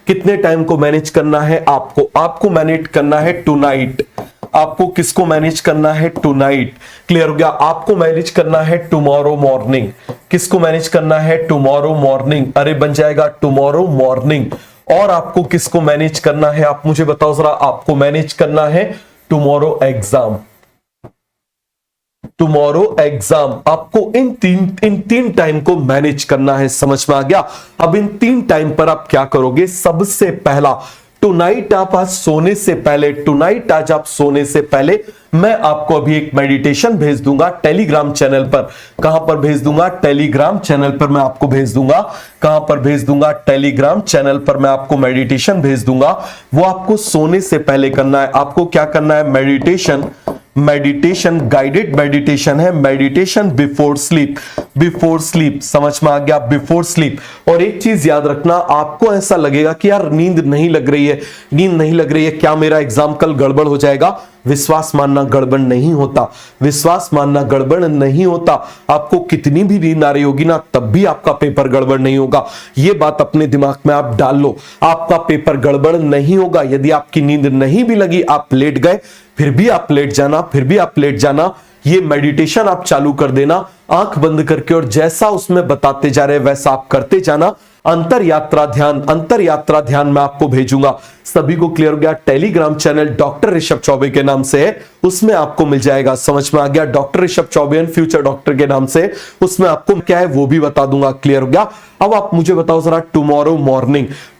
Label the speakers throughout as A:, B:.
A: कितने टाइम को मैनेज करना है? आपको मैनेज करना है टुनाइट। आपको किसको मैनेज करना है? टुनाइट। क्लियर हो गया? आपको मैनेज करना है टुमारो मॉर्निंग। किसको मैनेज करना है? Tomorrow morning. अरे बन जाएगा टुमारो मॉर्निंग। और आपको किसको मैनेज करना है? आप मुझे बताओ जरा। आपको मैनेज करना है टुमारो एग्जाम। टुमारो एग्जाम आपको इन तीन टाइम को मैनेज करना है। समझ में आ गया? अब इन 3 टाइम पर आप क्या करोगे? सबसे पहला, टुनाइट आप आज सोने से पहले, टुनाइट आज आप सोने से पहले मैं आपको अभी एक मेडिटेशन भेज दूंगा टेलीग्राम चैनल पर। कहां पर भेज दूंगा? टेलीग्राम चैनल पर मैं आपको भेज दूंगा। कहां पर भेज दूंगा? टेलीग्राम चैनल पर मैं आपको मेडिटेशन भेज दूंगा। वो आपको सोने से पहले करना है। आपको क्या करना है? मेडिटेशन गाइडेड मेडिटेशन है। Meditation before sleep. Before sleep, समझ में आ गया? Before sleep. और एक चीज याद रखना, आपको ऐसा लगेगा कि यार नींद नहीं लग रही है, नींद नहीं लग रही है, क्या मेरा एग्जाम कल गड़बड़ हो जाएगा? विश्वास मानना गड़बड़ नहीं होता। विश्वास मानना गड़बड़ नहीं होता। आपको कितनी भी नींद आ रही होगी ना, तब भी आपका पेपर गड़बड़ नहीं होगा। यह बात अपने दिमाग में आप डाल लो। आपका पेपर गड़बड़ नहीं होगा। यदि आपकी नींद नहीं भी लगी, आप लेट गए, फिर भी आप लेट जाना, फिर भी आप लेट जाना। ये मेडिटेशन आप चालू कर देना आंख बंद करके, और जैसा उसमें बताते जा रहे वैसा आप करते जाना। अंतर यात्रा ध्यान मैं आपको भेजूंगा। सभी को क्लियर हो गया? Telegram channel doctor Rishabh Choubey के नाम से है, उसमें आपको मिल जाएगा। समझ में आ गया? Doctor Rishabh Choubey and future doctor के नाम से, उसमें आपको क्या है वो भी बता दूंगा। क्लियर हो गया? अब आप मुझे बताओ जरा,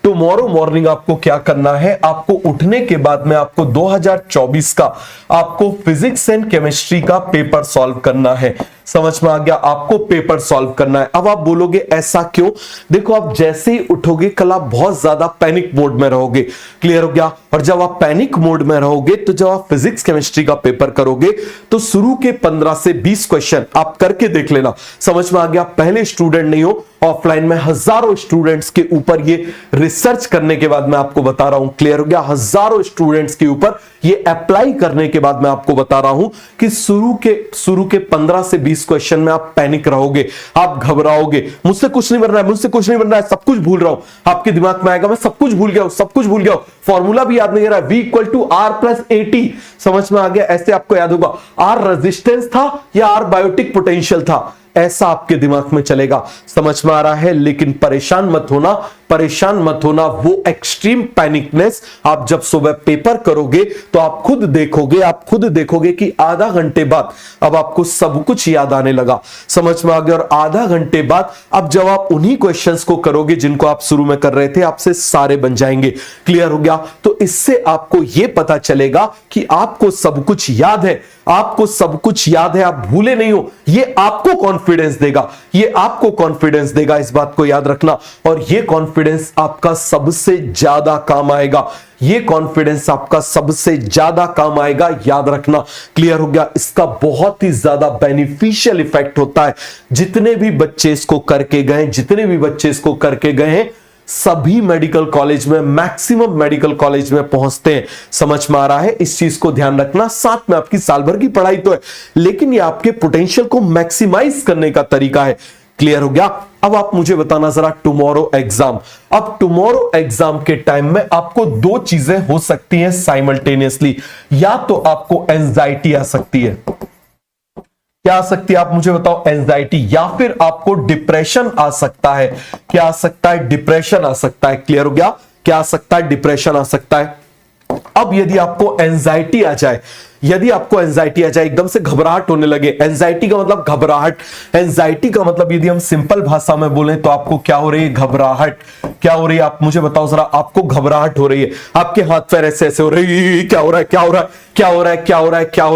A: टुमारो मॉर्निंग आपको क्या करना है? आपको उठने के बाद में आपको 2024 का आपको फिजिक्स एंड केमिस्ट्री का पेपर सॉल्व करना है। समझ में आ गया? आपको पेपर सॉल्व करना है। अब आप बोलोगे ऐसा क्यों? देखो, आप जैसे ही उठोगे कल आप बहुत ज्यादा पैनिक मोड में रहोगे। क्लियर हो गया? और जब आप पैनिक मोड में रहोगे तो जब आप फिजिक्स केमिस्ट्री का पेपर करोगे तो शुरू के 15 से 20 क्वेश्चन आप करके देख लेना। समझ में आ गया? पहले स्टूडेंट नहीं हो, ऑफलाइन में हजारों स्टूडेंट्स के ऊपर ये रिसर्च करने के बाद मैं आपको बता रहा हूं। क्लियर हो गया? हजारों स्टूडेंट्स के ऊपर ये अप्लाई करने के बाद मैं आपको बता रहा हूं कि शुरू के 15 से 20 क्वेश्चन में आप पैनिक रहोगे, आप घबराओगे, मुझसे कुछ नहीं बन रहा है, सब कुछ भूल रहा हूं। आपके दिमाग में आएगा मैं सब कुछ भूल गया हूं, फॉर्मूला भी याद नहीं रहा। V = R+AT। समझ में आ गया? ऐसे आपको याद होगा, R रेजिस्टेंस था या R बायोटिक पोटेंशियल था, ऐसा आपके दिमाग में चलेगा। समझ में आ रहा है? लेकिन परेशान मत होना। वो एक्सट्रीम पैनिकनेस आप जब सुबह पेपर करोगे तो आप खुद देखोगे कि आधा घंटे बाद अब आपको सब कुछ याद आने लगा। समझ में आ गया? और आधा घंटे बाद अब जब आप उन्हीं क्वेश्चंस को करोगे जिनको आप शुरू में कर रहे थे, आपसे सारे बन जाएंगे। क्लियर हो गया? तो इससे आपको यह पता चलेगा कि आपको सब कुछ याद है, आप भूले नहीं हो। ये आपको कॉन्फिडेंस देगा, इस बात को याद रखना। और ये कॉन्फिडेंस आपका सबसे ज्यादा काम आएगा, याद रखना। क्लियर हो गया? इसका बहुत ही ज्यादा बेनिफिशियल इफेक्ट होता है। जितने भी बच्चे इसको करके गए हैं सभी मेडिकल कॉलेज में, मैक्सिमम मेडिकल कॉलेज में पहुंचते हैं। समझ में आ रहा है? इस चीज को ध्यान रखना। साथ में आपकी साल भर की पढ़ाई तो है, लेकिन ये आपके पोटेंशियल को मैक्सिमाइज करने का तरीका है। क्लियर हो गया? अब आप मुझे बताना जरा, टुमारो एग्जाम। अब टुमारो एग्जाम के टाइम में आपको 2 चीजें हो सकती हैं साइमल्टेनियसली। या तो आपको एंजाइटी आ सकती है, क्या आ सकती है आप मुझे बताओ? एंजाइटी। या फिर आपको डिप्रेशन आ सकता है। क्या आ सकता है? डिप्रेशन आ सकता है। क्लियर हो गया? क्या आ सकता है? डिप्रेशन आ सकता है। अब यदि आपको एंजाइटी आ जाए, एकदम से घबराहट होने लगे, एंजाइटी का मतलब घबराहट, एंजाइटी का मतलब यदि हम सिंपल भाषा में बोलें तो आपको क्या हो रही है? घबराहट। क्या हो रही है आप मुझे बताओ जरा? आपको घबराहट हो रही है, आपके हाथ पैर ऐसे हो रही है, क्या हो रहा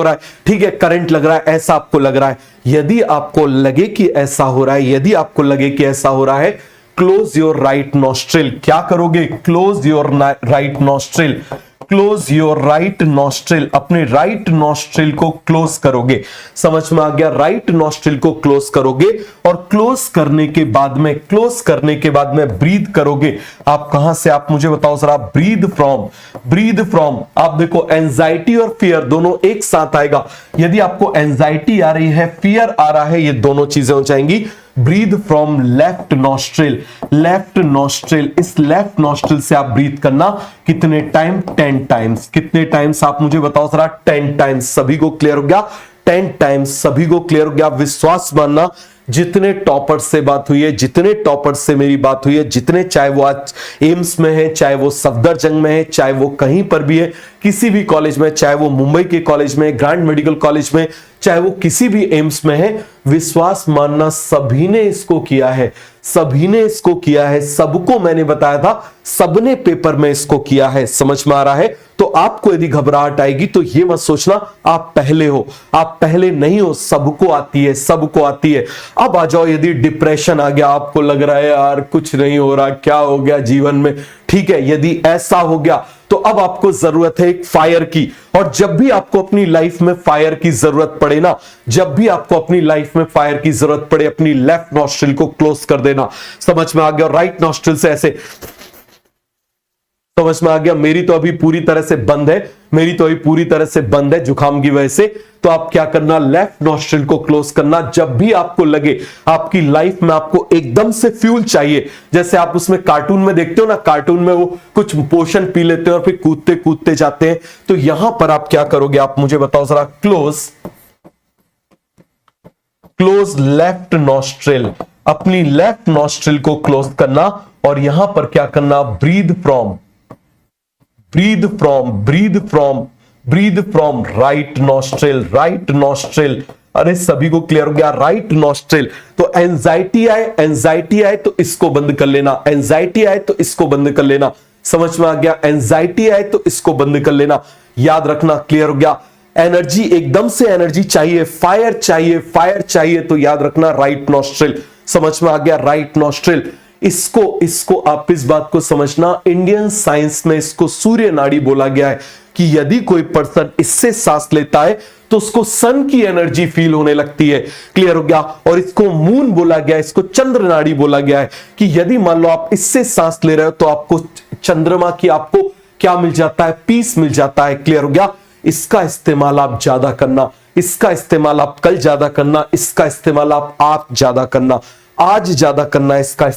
A: है? ठीक है, करंट लग रहा है, ऐसा आपको लग रहा है। यदि आपको लगे कि ऐसा हो रहा है, क्लोज योर राइट नॉस्ट्रिल। क्या करोगे? क्लोज योर राइट नॉस्ट्रिल, अपने राइट नॉस्ट्रिल को क्लोज करोगे। समझ में आ गया? राइट नॉस्ट्रिल को क्लोज करोगे और क्लोज करने के बाद में ब्रीथ करोगे। आप कहां से? आप मुझे बताओ जरा। Breath from. आप देखो, एंजाइटी और फियर दोनों एक साथ आएगा। यदि आपको एंजाइटी आ रही है, फियर आ रहा है, ये दोनों चीजें हो जाएंगी। Breathe from left nostril, left nostril, इस लेफ्ट नॉस्ट्रिल से आप ब्रीथ करना कितने टाइम? 10 टाइम्स। कितने टाइम्स आप मुझे बताओ जरा? 10 टाइम्स। सभी को क्लियर हो गया? 10 टाइम्स सभी को क्लियर हो गया? विश्वास मानना, जितने टॉपर से बात हुई है, जितने टॉपर से मेरी बात हुई है, जितने, चाहे वो आज एम्स में है, चाहे वो सफदरजंग में है, चाहे वो कहीं पर भी है, किसी भी कॉलेज में, चाहे वो मुंबई के कॉलेज में, ग्रांड मेडिकल कॉलेज में, चाहे वो किसी भी एम्स में है, विश्वास मानना सभी ने इसको किया है, सभी ने इसको किया है। सबको मैंने बताया था, सबने पेपर में इसको किया है। समझ में आ रहा है? तो आपको यदि घबराहट आएगी तो ये मत सोचना आप पहले हो, आप पहले नहीं हो, सबको आती है, सबको आती है। अब आ जाओ, यदि डिप्रेशन आ गया, आपको लग रहा है यार कुछ नहीं हो रहा, क्या हो गया जीवन में, ठीक है, यदि ऐसा हो गया तो अब आपको जरूरत है एक फायर की। और जब भी आपको अपनी लाइफ में फायर की जरूरत पड़े ना, जब भी आपको अपनी लाइफ में फायर की जरूरत पड़े, अपनी लेफ्ट नॉस्ट्रिल को क्लोज कर देना। समझ में आ गया? राइट नॉस्ट्रिल से ऐसे, समझ में आ गया? मेरी तो अभी पूरी तरह से बंद है, मेरी तो अभी पूरी तरह से बंद है जुकाम की वजह से। तो आप क्या करना? लेफ्ट नॉस्ट्रिल को क्लोज करना। जब भी आपको लगे आपकी लाइफ में आपको एकदम से फ्यूल चाहिए, जैसे आप उसमें कार्टून में देखते हो ना, कार्टून में वो कुछ पोषण पी लेते हैं और फिर कूदते कूदते जाते हैं, तो यहां पर आप क्या करोगे? आप मुझे बताओ जरा। क्लोज लेफ्ट नॉस्ट्रिल, अपनी लेफ्ट नॉस्ट्रिल को क्लोज करना और यहां पर क्या करना? Breathe from right nostril, right nostril. अरे सभी को क्लियर हो गया? Right nostril. तो एंजाइटी आए तो इसको बंद कर लेना, एंजाइटी आए तो इसको बंद कर लेना। समझ में आ गया? एंजाइटी आए तो इसको बंद कर लेना, याद रखना। क्लियर हो गया? एनर्जी, एकदम से एनर्जी चाहिए, फायर चाहिए तो याद रखना राइट नॉस्ट्रिल। समझ में आ गया? Right nostril. इसको आप इस बात को समझना, इंडियन साइंस में इसको सूर्य नाड़ी बोला गया है कि यदि कोई पर्सन इससे सांस लेता है तो उसको सन की एनर्जी फील होने लगती है। क्लियर हो गया? और इसको मून बोला गया है, इसको चंद्र नाड़ी बोला गया है कि यदि मान लो आप इससे सांस ले रहे हो तो आपको चंद्रमा की, आपको क्या मिल जाता है? पीस मिल जाता है। क्लियर हो गया? इसका इस्तेमाल आप ज्यादा करना, इसका इस्तेमाल आप कल ज्यादा करना, इसका इस्तेमाल आप ज्यादा करना, आज ज्यादा करना, इसका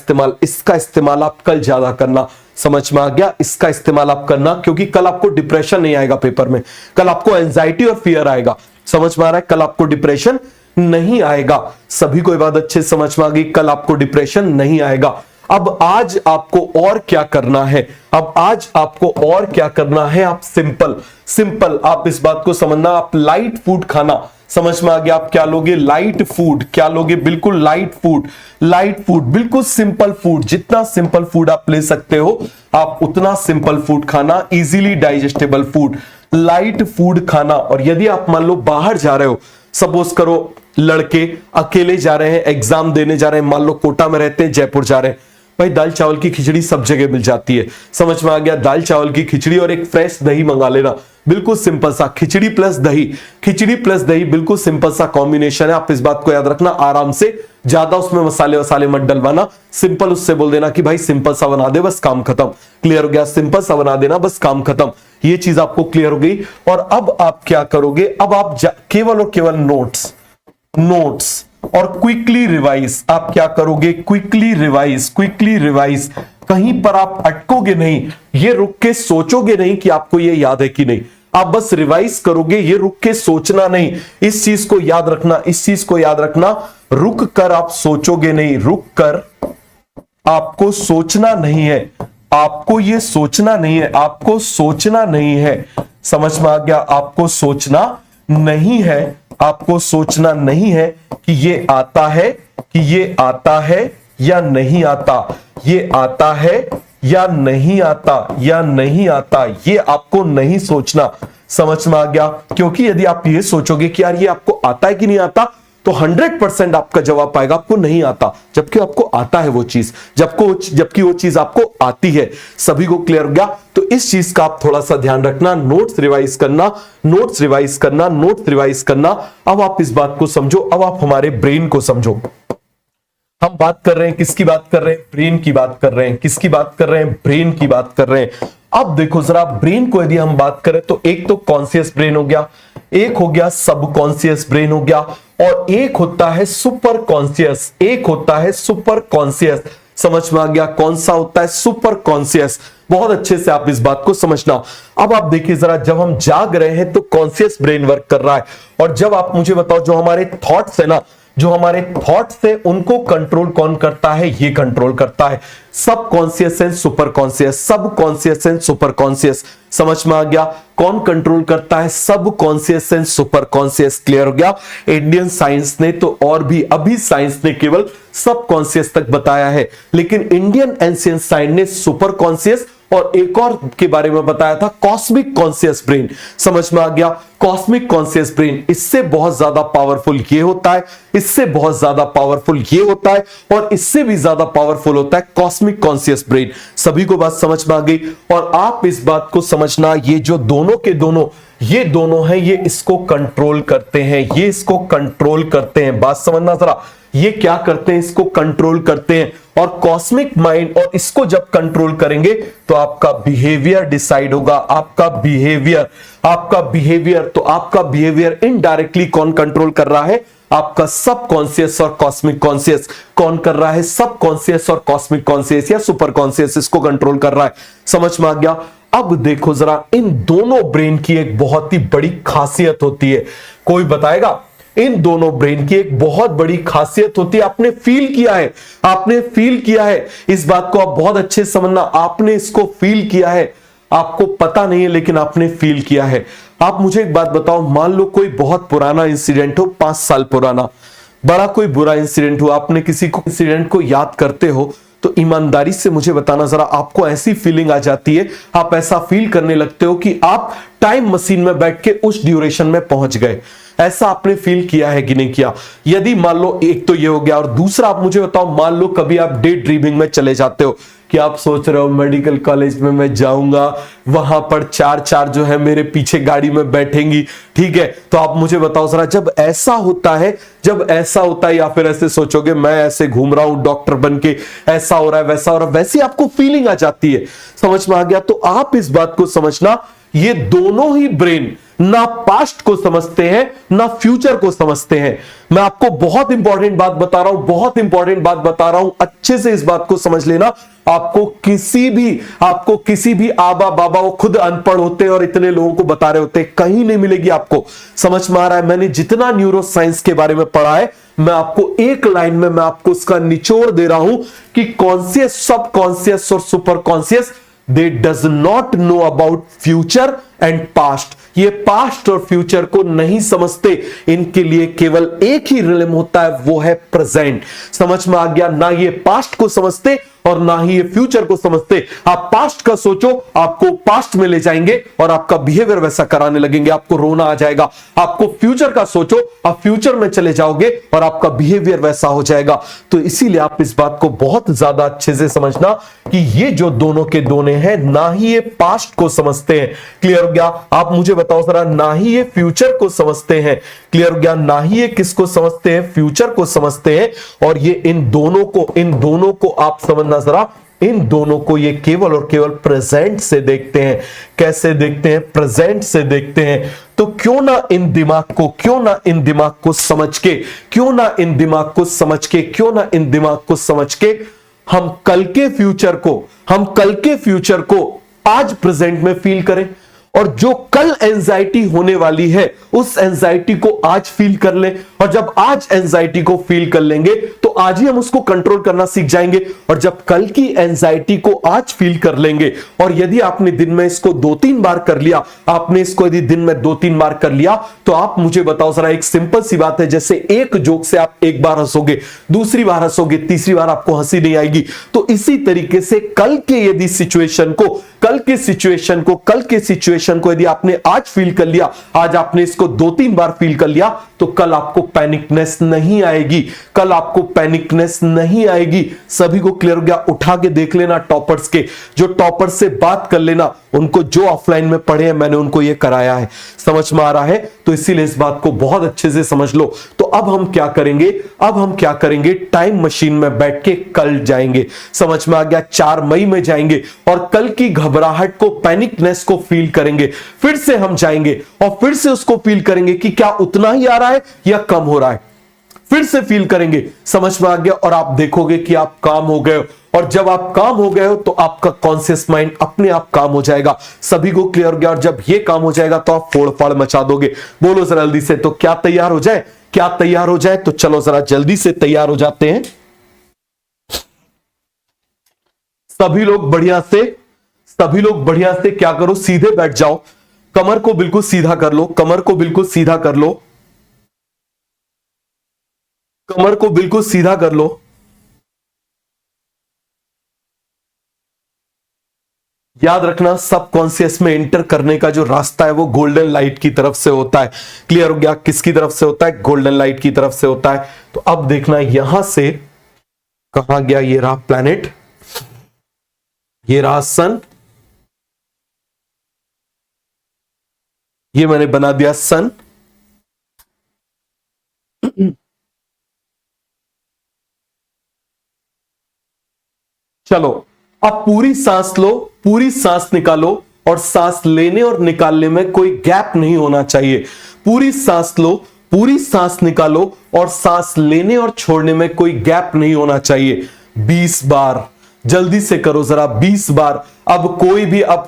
A: इस्तेमाल आप कल ज्यादा करना। समझ में आ गया? इसका इस्तेमाल आप करना, क्योंकि कल आपको डिप्रेशन नहीं आएगा पेपर में, कल आपको एंजाइटी और फियर आएगा। समझ में आ रहा है? कल आपको डिप्रेशन नहीं आएगा। सभी को ये बात अच्छे से समझ में आ गई? कल आपको डिप्रेशन नहीं आएगा। अब आज आपको और क्या करना है? अब आज आपको और क्या करना है? आप सिंपल आप इस बात को समझना, आप लाइट फूड खाना। समझ में आ गया? आप क्या लोगे? Light food. क्या लोगे? बिल्कुल लाइट फूड, बिल्कुल सिंपल फूड। जितना सिंपल फूड आप ले सकते हो आप उतना सिंपल फूड खाना, easily digestible food, light food खाना। और यदि आप मान लो बाहर जा रहे हो, सपोज करो लड़के अकेले जा रहे हैं, एग्जाम देने जा रहे हैं, मान लो कोटा में रहते हैं, जयपुर जा रहे हैं, भाई दाल चावल की खिचड़ी सब जगह मिल जाती है। समझ में आ गया? दाल चावल की खिचड़ी और एक फ्रेश दही मंगा लेना, बिल्कुल सिंपल सा खिचड़ी प्लस दही, बिल्कुल सिंपल सा कॉम्बिनेशन है। आप इस बात को याद रखना आराम से, ज्यादा उसमें मसाले वसाले मत डलवाना। सिंपल उससे बोल देना कि भाई सिंपल सा बना दे, बस काम खत्म। क्लियर हो गया? सिंपल सा बना देना, बस काम खत्म। ये चीज आपको क्लियर हो गई। और अब आप क्या करोगे? अब आप केवल और केवल नोट्स और क्विकली रिवाइज। आप क्या करोगे? Quickly revise. कहीं पर आप अटकोगे नहीं, ये रुक के सोचोगे नहीं कि आपको ये याद है कि नहीं, आप बस रिवाइज करोगे, ये रुक के सोचना नहीं। इस चीज को याद रखना, रुक कर आप सोचोगे नहीं, रुक कर आपको सोचना नहीं है, आपको ये सोचना नहीं है, आपको सोचना नहीं है। समझ में आ गया? आपको सोचना नहीं है, आपको सोचना नहीं है कि ये आता है या नहीं आता, ये आता है या नहीं आता, ये आपको नहीं सोचना। समझ में आ गया? क्योंकि यदि आप ये सोचोगे कि यार ये आपको आता है कि नहीं आता, तो 100% आपका जवाब पाएगा आपको नहीं आता, जबकि आपको आता है वो चीज, जबकि वो चीज आपको आती है। सभी को क्लियर हो गया? तो इस चीज का आप थोड़ा सा ध्यान रखना, नोट्स रिवाइज करना। अब आप इस बात को समझो, अब आप हमारे ब्रेन को समझो। हम बात कर रहे हैं, किसकी बात कर रहे हैं? ब्रेन की बात कर रहे हैं। किसकी बात कर रहे हैं? ब्रेन की बात कर रहे हैं। अब देखो जरा, ब्रेन को यदि हम बात करें तो एक तो कॉन्शियस ब्रेन हो गया, एक हो गया सबकॉन्शियस ब्रेन हो गया, और एक होता है सुपर कॉन्शियस, एक होता है सुपर कॉन्शियस। समझ में आ गया? कौन सा होता है? Super conscious. बहुत अच्छे से आप इस बात को समझना। अब आप देखिए जरा, जब हम जाग रहे हैं तो कॉन्शियस ब्रेन वर्क कर रहा है, और जब आप मुझे बताओ जो हमारे थॉट्स है ना, जो हमारे थॉट्स है उनको कंट्रोल कौन करता है? ये कंट्रोल करता है सब कॉन्शियस एंड सुपर कॉन्शियस, सब कॉन्शियस एंड सुपर कॉन्शियस। समझ में आ गया? कौन कंट्रोल करता है? सब conscious and super conscious. Clear हो गया? इंडियन साइंस ने तो और भी, अभी साइंस ने केवल सब कॉन्शियस तक बताया है, लेकिन इंडियन एंशिएंट साइंस ने सुपर कॉन्शियस और एक और के बारे में बताया था, कॉस्मिक कॉन्शियस ब्रेन। समझ में आ गया? कॉस्मिक कॉन्शियस ब्रेन इससे बहुत ज्यादा पावरफुल ये होता है, इससे बहुत ज्यादा पावरफुल ये होता है, और इससे भी ज्यादा पावरफुल होता है कॉस्मिक कॉन्शियस ब्रेन। सभी को बात समझ में आ गई? और आप इस बात को समझना, ये जो दोनों के दोनों, ये दोनों हैं, ये इसको कंट्रोल करते हैं, ये इसको कंट्रोल करते हैं। बात समझना जरा, ये क्या करते हैं? इसको कंट्रोल करते हैं। और कॉस्मिक माइंड और इसको जब कंट्रोल करेंगे तो आपका बिहेवियर डिसाइड होगा, आपका बिहेवियर, आपका बिहेवियर। तो आपका बिहेवियर इनडायरेक्टली कौन कंट्रोल कर रहा है? आपका सब कॉन्शियस और कॉस्मिक कॉन्शियस। कौन कर रहा है? सब कॉन्शियस और कॉस्मिक कॉन्शियस या सुपर कॉन्शियस इसको कंट्रोल कर रहा है। समझ में आ गया? अब देखो जरा, इन दोनों ब्रेन की एक बहुत ही बड़ी खासियत होती है। कोई बताएगा? इन दोनों ब्रेन की एक बहुत बड़ी खासियत होती है। आपने फील किया है, आपने फील किया है, इस बात को आप बहुत अच्छे से समझना। आपने इसको फील किया है, आपको पता नहीं है लेकिन आपने फील किया है। आप मुझे एक बात बताओ, मान लो कोई बहुत पुराना इंसिडेंट हो, 5 साल पुराना, बड़ा कोई बुरा इंसिडेंट हुआ, आपने किसी को इंसिडेंट को याद करते हो, तो ईमानदारी से मुझे बताना जरा, आपको ऐसी फीलिंग आ जाती है, आप ऐसा फील करने लगते हो कि आप टाइम मशीन में बैठ के उस ड्यूरेशन में पहुंच गए। ऐसा आपने फील किया है कि नहीं किया? यदि मान लो, एक तो ये हो गया, और दूसरा आप मुझे बताओ, मान लो कभी आप डे ड्रीमिंग में चले जाते हो कि आप सोच रहे हो मेडिकल कॉलेज में मैं जाऊंगा, वहां पर 4 जो है मेरे पीछे गाड़ी में बैठेंगी, ठीक है? तो आप मुझे बताओ जरा, जब ऐसा होता है, जब ऐसा होता है, या फिर ऐसे सोचोगे मैं ऐसे घूम रहा हूं डॉक्टर बन के, ऐसा हो रहा है, वैसा हो रहा है, वैसी आपको फीलिंग आ जाती है। समझ में आ गया? तो आप इस बात को समझना, ये दोनों ही ब्रेन ना पास्ट को समझते हैं ना फ्यूचर को समझते हैं। मैं आपको बहुत इंपॉर्टेंट बात बता रहा हूं, बहुत इंपॉर्टेंट बात बता रहा हूं, अच्छे से इस बात को समझ लेना। आपको किसी भी आबा बाबा, वो खुद अनपढ़ होते हैं और इतने लोगों को बता रहे होते हैं, कहीं नहीं मिलेगी आपको। समझ में आ रहा है? मैंने जितना न्यूरो साइंस के बारे में पढ़ा है, मैं आपको एक लाइन में मैं आपको उसका निचोड़ दे रहा हूं कि कॉन्शियस, सब कॉन्शियस और super conscious, they does not know about future and past. ये पास्ट और फ्यूचर को नहीं समझते, इनके लिए केवल एक ही रिलम होता है, वो है प्रेजेंट। समझ में आ गया? ना ये पास्ट को समझते और ना ही ये फ्यूचर को समझते। आप पास्ट का सोचो, आपको पास्ट में ले जाएंगे और आपका बिहेवियर वैसा कराने लगेंगे, आपको रोना आ जाएगा। आपको फ्यूचर का सोचो, आप फ्यूचर में चले जाओगे और आपका बिहेवियर वैसा हो जाएगा। तो इसीलिए आप इस बात को बहुत ज्यादा अच्छे से समझना कि ये जो दोनों के दोनों हैं, ना ही ये पास्ट को समझते हैं। क्लियर हो गया? आप मुझे बताओ जरा, ना ही ये फ्यूचर को समझते हैं। क्लियर हो गया? ना ही ये किसको समझते हैं? फ्यूचर को समझते हैं। और ये इन दोनों को आप समझना जरा, इन दोनों को ये केवल और केवल प्रेजेंट से देखते हैं। कैसे देखते हैं? प्रेजेंट से देखते हैं। तो क्यों ना इन दिमाग को समझ के हम कल के फ्यूचर को आज प्रेजेंट में फील करें, और जो कल एंजाइटी होने वाली है उस एंजाइटी को आज फील कर ले। और जब आज एंजाइटी को फील कर लेंगे तो आज ही हम उसको कंट्रोल करना सीख जाएंगे। और जब कल की एंजाइटी को आज फील कर लेंगे, और यदि आपने दिन में इसको 2-3 बार कर लिया, यदि दिन में 2-3 बार कर लिया, तो आप मुझे बताओ जरा, एक सिंपल सी बात है, जैसे एक जोक से आप एक बार हंसोगे, दूसरी बार हंसोगे, तीसरी बार आपको हंसी नहीं आएगी। तो इसी तरीके से कल के सिचुएशन सिचुएशन को यदि आपने आज फील कर लिया, आज आपने इसको 2-3 बार फील कर लिया, तो कल आपको पैनिकनेस नहीं आएगी, कल आपको पैनिकनेस नहीं आएगी। सभी को क्लियर हो गया? उठा के देख लेना टॉपर्स के, जो टॉपर्स से बात कर लेना, उनको जो ऑफलाइन में पढ़े हैं मैंने उनको ये कराया है। समझ में आ रहा है? तो इसीलिए इस बात को बहुत अच्छे से समझ लो। तो अब हम क्या करेंगे? अब हम क्या करेंगे? टाइम मशीन में बैठ के कल जाएंगे। समझ में आ गया? 4 मई में जाएंगे और कल की घबराहट को, पैनिकनेस को फील करेंगे। फिर से हम जाएंगे और फिर से उसको फील करेंगे कि क्या उतना ही आ रहा है या कम हो रहा है। फिर से फील करेंगे। समझ में आ गया? और आप देखोगे कि आप काम हो गए हो, और जब आप काम हो गए हो तो आपका कॉन्शियस माइंड अपने आप काम हो जाएगा। सभी को क्लियर हो गया? और जब ये काम हो जाएगा तो आप फोड़ फाड़ मचा दोगे। बोलो जरा जल्दी से, तो क्या तैयार हो जाए? क्या तैयार हो जाए? तो चलो जरा जल्दी से तैयार हो जाते हैं। सभी लोग बढ़िया से क्या करो? सीधे बैठ जाओ, कमर को बिल्कुल सीधा कर लो, कमर को बिल्कुल सीधा कर लो, कमर को बिल्कुल सीधा कर लो। याद रखना, सबकॉन्शियस में एंटर करने का जो रास्ता है वो गोल्डन लाइट की तरफ से होता है। क्लियर हो गया? किसकी तरफ से होता है? गोल्डन लाइट की तरफ से होता है। तो अब देखना, यहां से कहां गया? ये रहा प्लैनेट, ये रहा सन, ये मैंने बना दिया सन। चलो अब पूरी सांस लो, पूरी सांस निकालो, और सांस लेने और निकालने में कोई गैप नहीं होना चाहिए। पूरी सांस लो, पूरी सांस निकालो, और सांस लेने और छोड़ने में कोई गैप नहीं होना चाहिए। 20 बार जल्दी से करो जरा, 20 बार। अब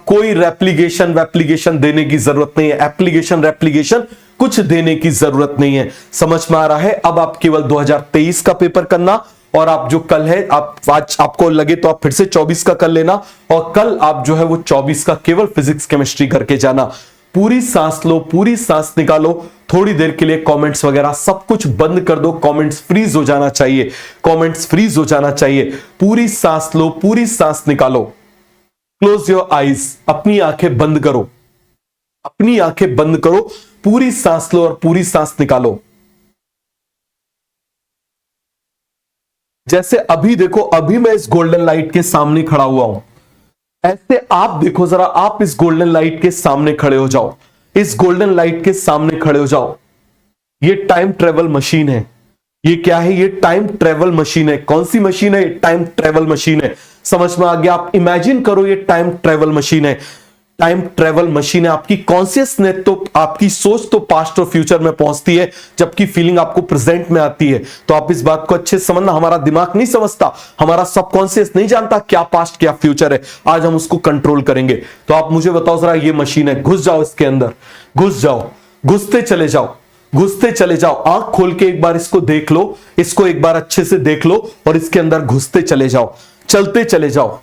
A: कोई रेप्लिकेशन देने की जरूरत नहीं है, एप्लीकेशन कुछ देने की जरूरत नहीं है। समझ में आ रहा है? अब आप केवल 2023 का पेपर करना, और आप जो कल है, आप आज आपको लगे तो आप फिर से 24 का कर लेना, और कल आप जो है वो 24 का केवल फिजिक्स केमिस्ट्री करके जाना। पूरी सांस लो, पूरी सांस निकालो। थोड़ी देर के लिए कमेंट्स वगैरह सब कुछ बंद कर दो, कमेंट्स फ्रीज हो जाना चाहिए, कमेंट्स फ्रीज हो जाना चाहिए। पूरी सांस लो, पूरी सांस निकालो। क्लोज योर आईज, अपनी आंखें बंद करो, अपनी आंखें बंद करो। पूरी सांस लो और पूरी सांस निकालो। जैसे अभी देखो, अभी मैं इस गोल्डन लाइट के सामने खड़ा हुआ हूं, ऐसे आप देखो जरा, आप इस गोल्डन लाइट के सामने खड़े हो जाओ, इस गोल्डन लाइट के सामने खड़े हो जाओ। ये टाइम ट्रेवल मशीन है। ये क्या है? ये टाइम ट्रेवल मशीन है। कौन सी मशीन है? टाइम ट्रेवल मशीन है। समझ में आ गया? आप इमेजिन करो, ये टाइम ट्रेवल मशीन है, टाइम ट्रेवल मशीन है। आपकी कॉन्शियसनेस तो, आपकी सोच तो पास्ट और फ्यूचर में पहुंचती है, जबकि फीलिंग आपको प्रेजेंट में आती है। तो आप इस बात को अच्छे से समझना, हमारा दिमाग नहीं समझता, हमारा सबकॉन्शियस नहीं जानता क्या पास्ट क्या फ्यूचर है। आज हम उसको कंट्रोल करेंगे। तो आप मुझे बताओ जरा, ये मशीन है, घुस जाओ इसके अंदर, घुस जाओ, घुसते चले जाओ, घुसते चले जाओ। आंख खोल के एक बार इसको देख लो, इसको एक बार अच्छे से देख लो, और इसके अंदर घुसते चले जाओ, चलते चले जाओ,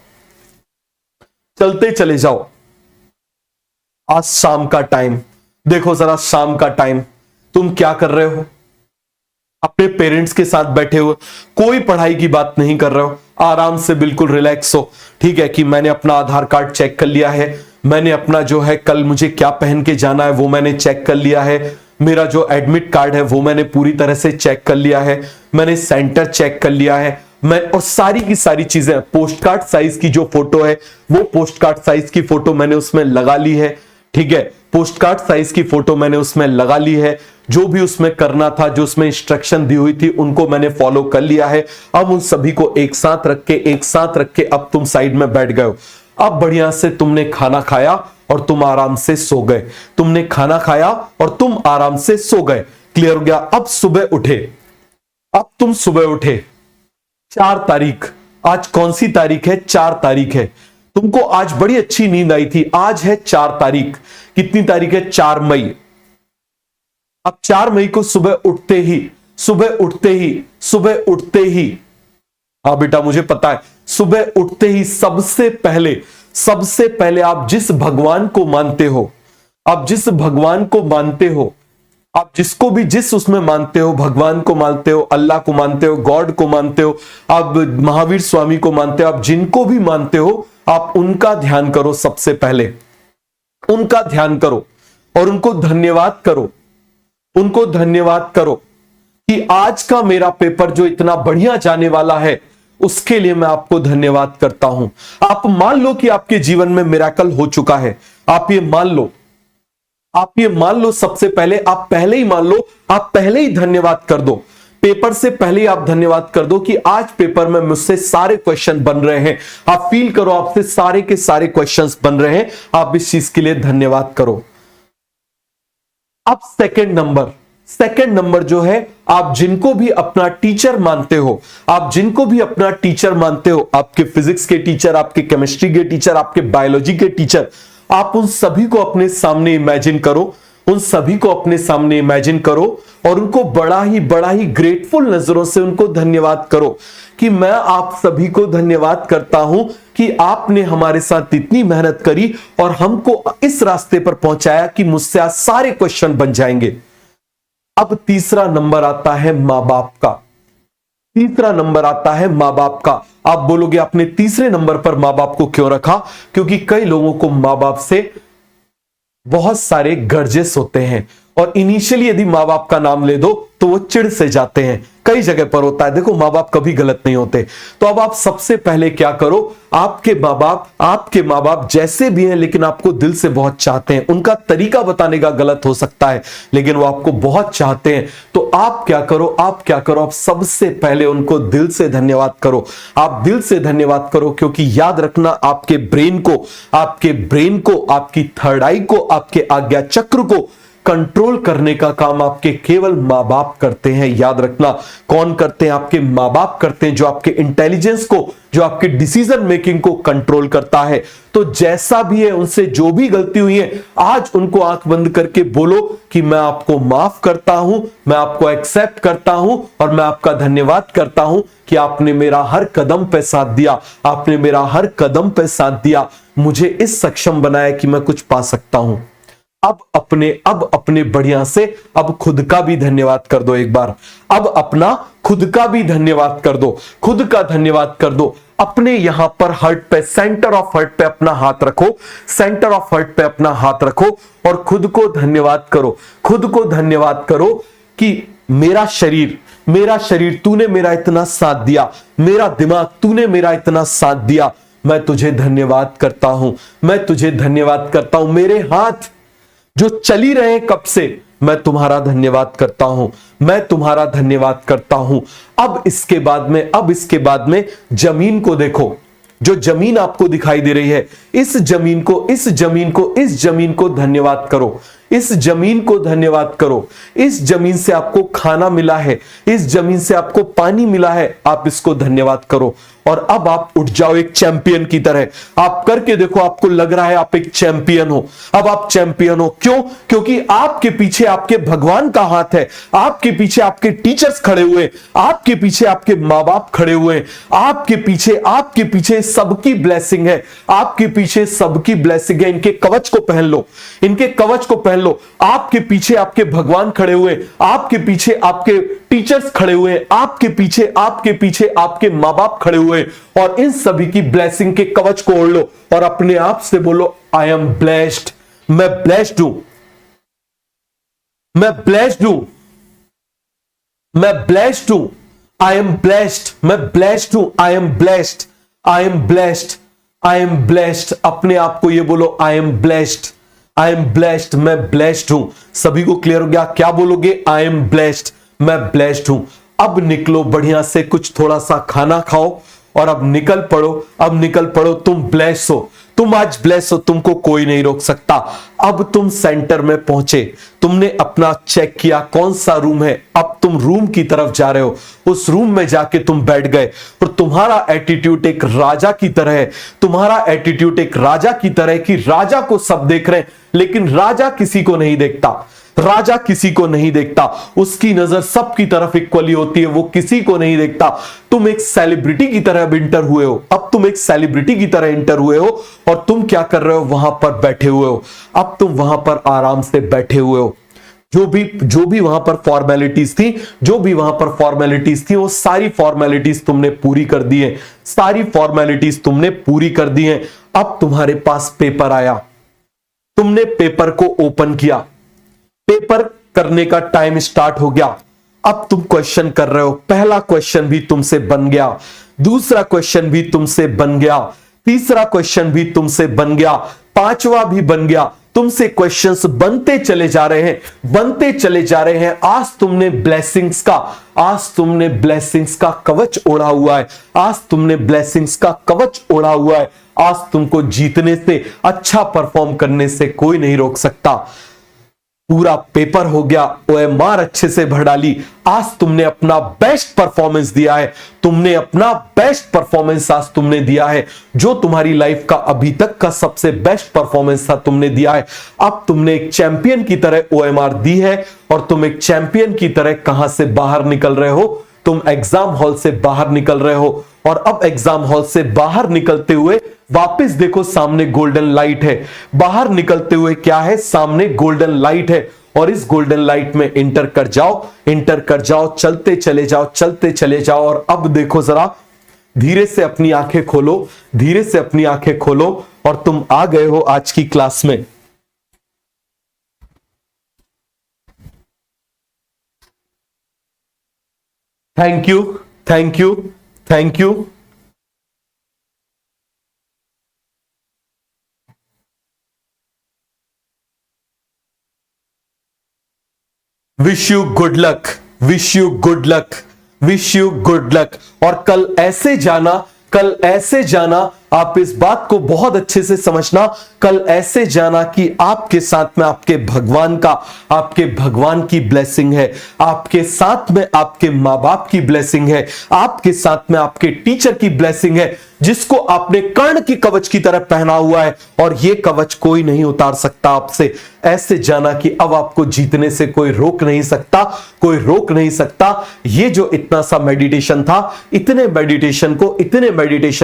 A: चलते चले जाओ। आज शाम का टाइम देखो जरा, शाम का टाइम, तुम क्या कर रहे हो? अपने पेरेंट्स के साथ बैठे हो, कोई पढ़ाई की बात नहीं कर रहे हो, आराम से बिल्कुल रिलैक्स हो। ठीक है कि मैंने अपना आधार कार्ड चेक कर लिया है, मैंने अपना जो है कल मुझे क्या पहन के जाना है वो मैंने चेक कर लिया है, मेरा जो एडमिट कार्ड है वो मैंने पूरी तरह से चेक कर लिया है, मैंने सेंटर चेक कर लिया है, मैं और सारी की सारी चीजें, पोस्ट कार्ड साइज की जो फोटो है वो पोस्ट कार्ड साइज की फोटो मैंने उसमें लगा ली है। ठीक है, पोस्ट कार्ड साइज की फोटो मैंने उसमें लगा ली है। जो भी उसमें करना था, जो उसमें इंस्ट्रक्शन दी हुई थी, उनको मैंने फॉलो कर लिया है। अब उन सभी को एक साथ रख के अब तुम साइड में बैठ गए हो। अब बढ़िया से तुमने खाना खाया और तुम आराम से सो गए, तुमने खाना खाया और तुम आराम से सो गए। क्लियर हो गया? अब सुबह उठे, अब तुम सुबह उठे, 4 तारीख, आज कौन सी तारीख है? 4 तारीख है। तुमको आज बड़ी अच्छी नींद आई थी, आज है 4 तारीख। कितनी तारीख है? 4 मई। अब 4 मई को सुबह उठते ही, हाँ बेटा मुझे पता है, सुबह उठते ही सबसे पहले आप जिस भगवान को मानते हो, आप जिस भगवान को मानते हो, आप जिसको भी जिस उसमें मानते हो, भगवान को मानते हो, अल्लाह को मानते हो, गॉड को मानते हो, आप महावीर स्वामी को मानते हो, आप जिनको भी मानते हो, आप उनका ध्यान करो सबसे पहले। उनका ध्यान करो और उनको धन्यवाद करो, उनको धन्यवाद करो कि आज का मेरा पेपर जो इतना बढ़िया जाने वाला है उसके लिए मैं आपको धन्यवाद करता हूं। आप मान लो कि आपके जीवन में मिरेकल हो चुका है, आप ये मान लो, आप ये मान लो, सबसे पहले आप पहले ही मान लो, आप पहले ही धन्यवाद कर दो, पेपर से पहले ही आप धन्यवाद कर दो कि आज पेपर में मुझसे सारे क्वेश्चन बन रहे हैं। आप फील करो आपसे सारे के सारे क्वेश्चंस बन रहे हैं, आप इस चीज के लिए धन्यवाद करो। अब सेकंड नंबर जो है, आप जिनको भी अपना टीचर मानते हो, आप जिनको भी अपना टीचर मानते हो, आपके फिजिक्स के टीचर, आपके केमिस्ट्री के टीचर, आपके बायोलॉजी के टीचर, आप उन सभी को अपने सामने इमेजिन करो, उन सभी को अपने सामने इमेजिन करो और उनको बड़ा ही ग्रेटफुल नजरों से उनको धन्यवाद करो कि मैं आप सभी को धन्यवाद करता हूं कि आपने हमारे साथ इतनी मेहनत करी और हमको इस रास्ते पर पहुंचाया कि मुझसे आज सारे क्वेश्चन बन जाएंगे। अब तीसरा नंबर आता है मां बाप का, तीसरा नंबर आता है मां बाप का। आप बोलोगे आपने तीसरे नंबर पर मां बाप को क्यों रखा? क्योंकि कई लोगों को मां बाप से बहुत सारे गर्जेस होते हैं और इनिशियली यदि मां बाप का नाम ले दो तो वो चिढ़ से जाते हैं, कई जगह पर होता है। देखो मां बाप कभी गलत नहीं होते। तो अब आप सबसे पहले क्या करो, आपके मां बाप जैसे भी हैं लेकिन आपको दिल से बहुत चाहते हैं, उनका तरीका बताने का गलत हो सकता है लेकिन वो आपको बहुत चाहते हैं। तो आप क्या करो, आप सबसे पहले उनको दिल से धन्यवाद करो, आप दिल से धन्यवाद करो। क्योंकि याद रखना, आपके ब्रेन को, आपकी थर्ड आई को, आपके आज्ञा चक्र को कंट्रोल करने का काम आपके केवल मां बाप करते हैं। याद रखना, कौन करते हैं? आपके मां बाप करते हैं, जो आपके इंटेलिजेंस को, जो आपके डिसीजन मेकिंग को कंट्रोल करता है। तो जैसा भी है, उनसे जो भी गलती हुई है, आज उनको आंख बंद करके बोलो कि मैं आपको माफ करता हूं, मैं आपको एक्सेप्ट करता हूं और मैं आपका धन्यवाद करता हूं कि आपने मेरा हर कदम पे साथ दिया, आपने मेरा हर कदम पे साथ दिया, मुझे इस सक्षम बनाया कि मैं कुछ पा सकता हूं। अब अपने बढ़िया से अब खुद का भी धन्यवाद कर दो एक बार। अब अपना खुद का भी धन्यवाद कर दो, खुद का धन्यवाद कर दो। अपने यहां पर हार्ट पे, सेंटर ऑफ हार्ट पे अपना हाथ रखो, सेंटर ऑफ हार्ट पे अपना हाथ रखो और खुद को धन्यवाद करो, खुद को धन्यवाद करो कि मेरा शरीर तूने मेरा इतना साथ दिया, मेरा दिमाग तूने मेरा इतना साथ दिया, मैं तुझे धन्यवाद करता हूं, मैं तुझे धन्यवाद करता हूं। मेरे हाथ जो चली रहे कब से, मैं तुम्हारा धन्यवाद करता हूं, मैं तुम्हारा धन्यवाद करता हूं। अब इसके बाद में जमीन को देखो, जो जमीन आपको दिखाई दे रही है, इस जमीन को धन्यवाद करो, इस जमीन को धन्यवाद करो। इस जमीन से आपको खाना मिला है, इस जमीन से आपको पानी मिला है, आप इसको धन्यवाद करो। और अब आप उठ जाओ एक चैंपियन की तरह, आप करके देखो, आपको लग रहा है आप एक चैंपियन हो। अब आप चैंपियन हो, क्यों? क्योंकि आपके पीछे आपके भगवान का हाथ है, आपके पीछे आपके टीचर्स खड़े हुए, आपके पीछे आपके मां बाप खड़े हुए, आपके पीछे सबकी ब्लेसिंग है, आपके पीछे सबकी ब्लेसिंग है। इनके कवच को पहन लो, इनके कवच को पहन लो। आपके पीछे आपके भगवान खड़े हुए, आपके पीछे आपके टीचर्स खड़े हुए, आपके पीछे आपके मां बाप खड़े हुए और इन सभी की ब्लेसिंग के कवच को ओढ़ लो और अपने आप से बोलो, आई एम ब्लेस्ड, मैं ब्लेस्ड हूं, मैं ब्लेस्ड हूं, मैं ब्लेस्ड हूं, आई एम ब्लेस्ड, मैं ब्लेस्ड हूं, I am blessed, I am blessed, I am blessed. अपने आप को ये बोलो, I am blessed, I am blessed, मैं ब्लेस्ड हूं। सभी को क्लियर हो गया? क्या बोलोगे? आई एम ब्लेस्ड, मैं ब्लेस्ड हूं। अब निकलो बढ़िया से, कुछ थोड़ा सा खाना खाओ और अब निकल पड़ो। तुम ब्लेस हो, तुम आज ब्लेस हो, तुमको कोई नहीं रोक सकता। अब तुम सेंटर में पहुंचे, तुमने अपना चेक किया कौन सा रूम है, अब तुम रूम की तरफ जा रहे हो। उस रूम में जाके तुम बैठ गए और तुम्हारा एटीट्यूड एक राजा की तरह है, तुम्हारा एटीट्यूड एक राजा की तरह है कि राजा को सब देख रहे हैं लेकिन राजा किसी को नहीं देखता, राजा किसी को नहीं देखता, उसकी नजर सबकी तरफ इक्वली होती है, वो किसी को नहीं देखता। तुम एक सेलिब्रिटी की तरह इंटर हुए हो, अब तुम एक सेलिब्रिटी की तरह इंटर हुए हो और तुम क्या कर रहे हो? वहां पर बैठे हुए हो। अब तुम वहां पर आराम से बैठे हुए हो। जो भी वहां पर फॉर्मेलिटीज थी, वो सारी फॉर्मेलिटीज तुमने पूरी कर दी है, सारी फॉर्मेलिटीज तुमने पूरी कर दी है। अब तुम्हारे पास पेपर आया, तुमने पेपर को ओपन किया, पेपर करने का टाइम स्टार्ट हो गया। अब तुम क्वेश्चन कर रहे हो, पहला क्वेश्चन भी तुमसे बन गया, दूसरा क्वेश्चन भी तुमसे बन गया, तीसरा क्वेश्चन भी तुमसे बन गया, पांचवा भी बन गया। तुमसे क्वेश्चंस बनते चले जा रहे हैं, बनते चले जा रहे हैं। आज तुमने ब्लेसिंग्स का कवच ओढ़ा हुआ है, आज तुमने ब्लेसिंग्स का कवच ओढ़ा हुआ है। आज तुमको जीतने से, अच्छा परफॉर्म करने से कोई नहीं रोक सकता। पूरा पेपर हो गया, ओएमआर अच्छे से भर डाली, आज तुमने अपना बेस्ट परफॉर्मेंस दिया है, तुमने अपना बेस्ट परफॉर्मेंस आज तुमने दिया है। जो तुम्हारी लाइफ का अभी तक का सबसे बेस्ट परफॉर्मेंस था तुमने दिया है। अब तुमने एक चैंपियन की तरह ओएमआर दी है और तुम एक चैंपियन की तरह कहां से बाहर निकल रहे हो? तुम एग्जाम हॉल से बाहर निकल रहे हो। और अब एग्जाम हॉल से बाहर निकलते हुए वापस देखो, सामने गोल्डन लाइट है। बाहर निकलते हुए क्या है? सामने गोल्डन लाइट है। और इस गोल्डन लाइट में इंटर कर जाओ, चलते चले जाओ, चलते चले जाओ। और अब देखो जरा, धीरे से अपनी आंखें खोलो, धीरे से अपनी आंखें खोलो और तुम आ गए हो आज की क्लास में। Thank you, thank you, thank you. Wish you good luck, wish you good luck, wish you good luck. और कल ऐसे जाना, कल ऐसे जाना, आप इस बात को बहुत अच्छे से समझना, कल ऐसे जाना कि आपके साथ में आपके भगवान की ब्लेसिंग है, आपके साथ में आपके मां बाप की ब्लेसिंग है, आपके साथ में आपके टीचर की ब्लेसिंग है, जिसको आपने कर्ण की कवच की तरह पहना हुआ है और यह कवच कोई नहीं उतार सकता आपसे। ऐसे जाना कि अब आपको जीतने से कोई रोक नहीं सकता, कोई रोक नहीं सकता। ये जो इतना सा मेडिटेशन था, इतने मेडिटेशन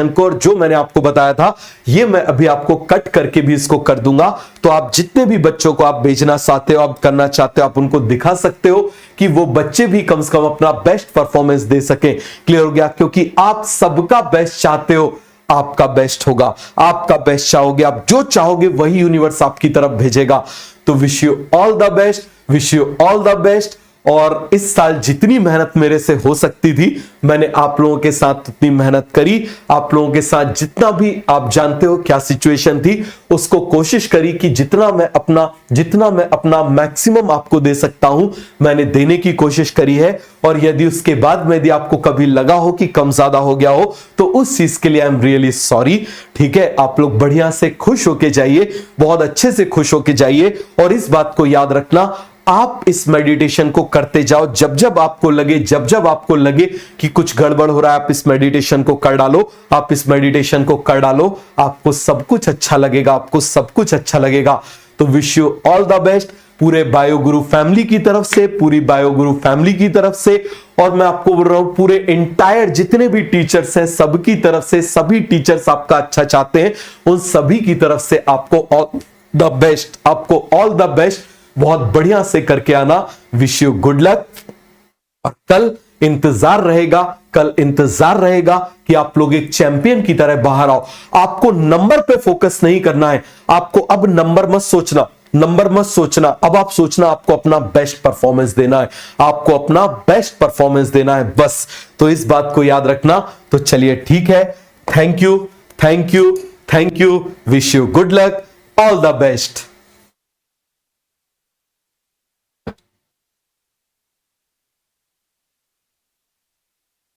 A: को और जो मैंने आपको बताया था, ये मैं अभी आपको कट करके भी इसको कर दूंगा। तो आप जितने भी बच्चों को आप भेजना चाहते हो, आप करना चाहते हो, आप उनको दिखा सकते हो कि वो बच्चे भी कम से कम अपना बेस्ट परफॉर्मेंस दे सकें। क्लियर हो गया? क्योंकि आप सबका बेस्ट चाहते हो, आपका बेस्ट होगा, आपका बेस्ट चाहोगे, आप जो चाहोगे वही यूनिवर्स आपकी तरफ भेजेगा। तो wish you all the best, wish you all the best. और इस साल जितनी मेहनत मेरे से हो सकती थी, मैंने आप लोगों के साथ उतनी मेहनत करी। आप लोगों के साथ जितना भी, आप जानते हो क्या सिचुएशन थी, उसको कोशिश करी कि जितना मैं अपना मैक्सिमम आपको दे सकता हूं, मैंने देने की कोशिश करी है। और यदि उसके बाद में यदि आपको कभी लगा हो कि कम ज्यादा हो गया हो, तो उस चीज के लिए आई एम रियली सॉरी। ठीक है, आप लोग बढ़िया से खुश होके जाइए, बहुत अच्छे से खुश होके जाइए। और इस बात को याद रखना, आप इस मेडिटेशन को करते जाओ, जब जब आपको लगे कि कुछ गड़बड़ हो रहा है, आप इस मेडिटेशन को कर डालो, आप इस मेडिटेशन को कर डालो, आपको सब कुछ अच्छा लगेगा, आपको सब कुछ अच्छा लगेगा। तो wish you all the best पूरे बायोगुरु फैमिली की तरफ से, पूरी बायोगुरु फैमिली की तरफ से। और मैं आपको बोल रहा हूं पूरे एंटायर जितने भी टीचर्स हैं, सबकी तरफ से, सभी टीचर्स आपका अच्छा चाहते हैं, उन सभी की तरफ से आपको ऑल द बेस्ट, आपको ऑल द बेस्ट। बहुत बढ़िया से करके आना। Wish you good luck. और कल इंतजार रहेगा कि आप लोग एक चैंपियन की तरह बाहर आओ। आपको नंबर पे फोकस नहीं करना है, आपको अब नंबर मत सोचना, अब आप सोचना आपको अपना बेस्ट परफॉर्मेंस देना है, आपको अपना बेस्ट परफॉर्मेंस देना है बस। तो इस बात को याद रखना। तो चलिए ठीक है, thank you, wish you good luck, all the best.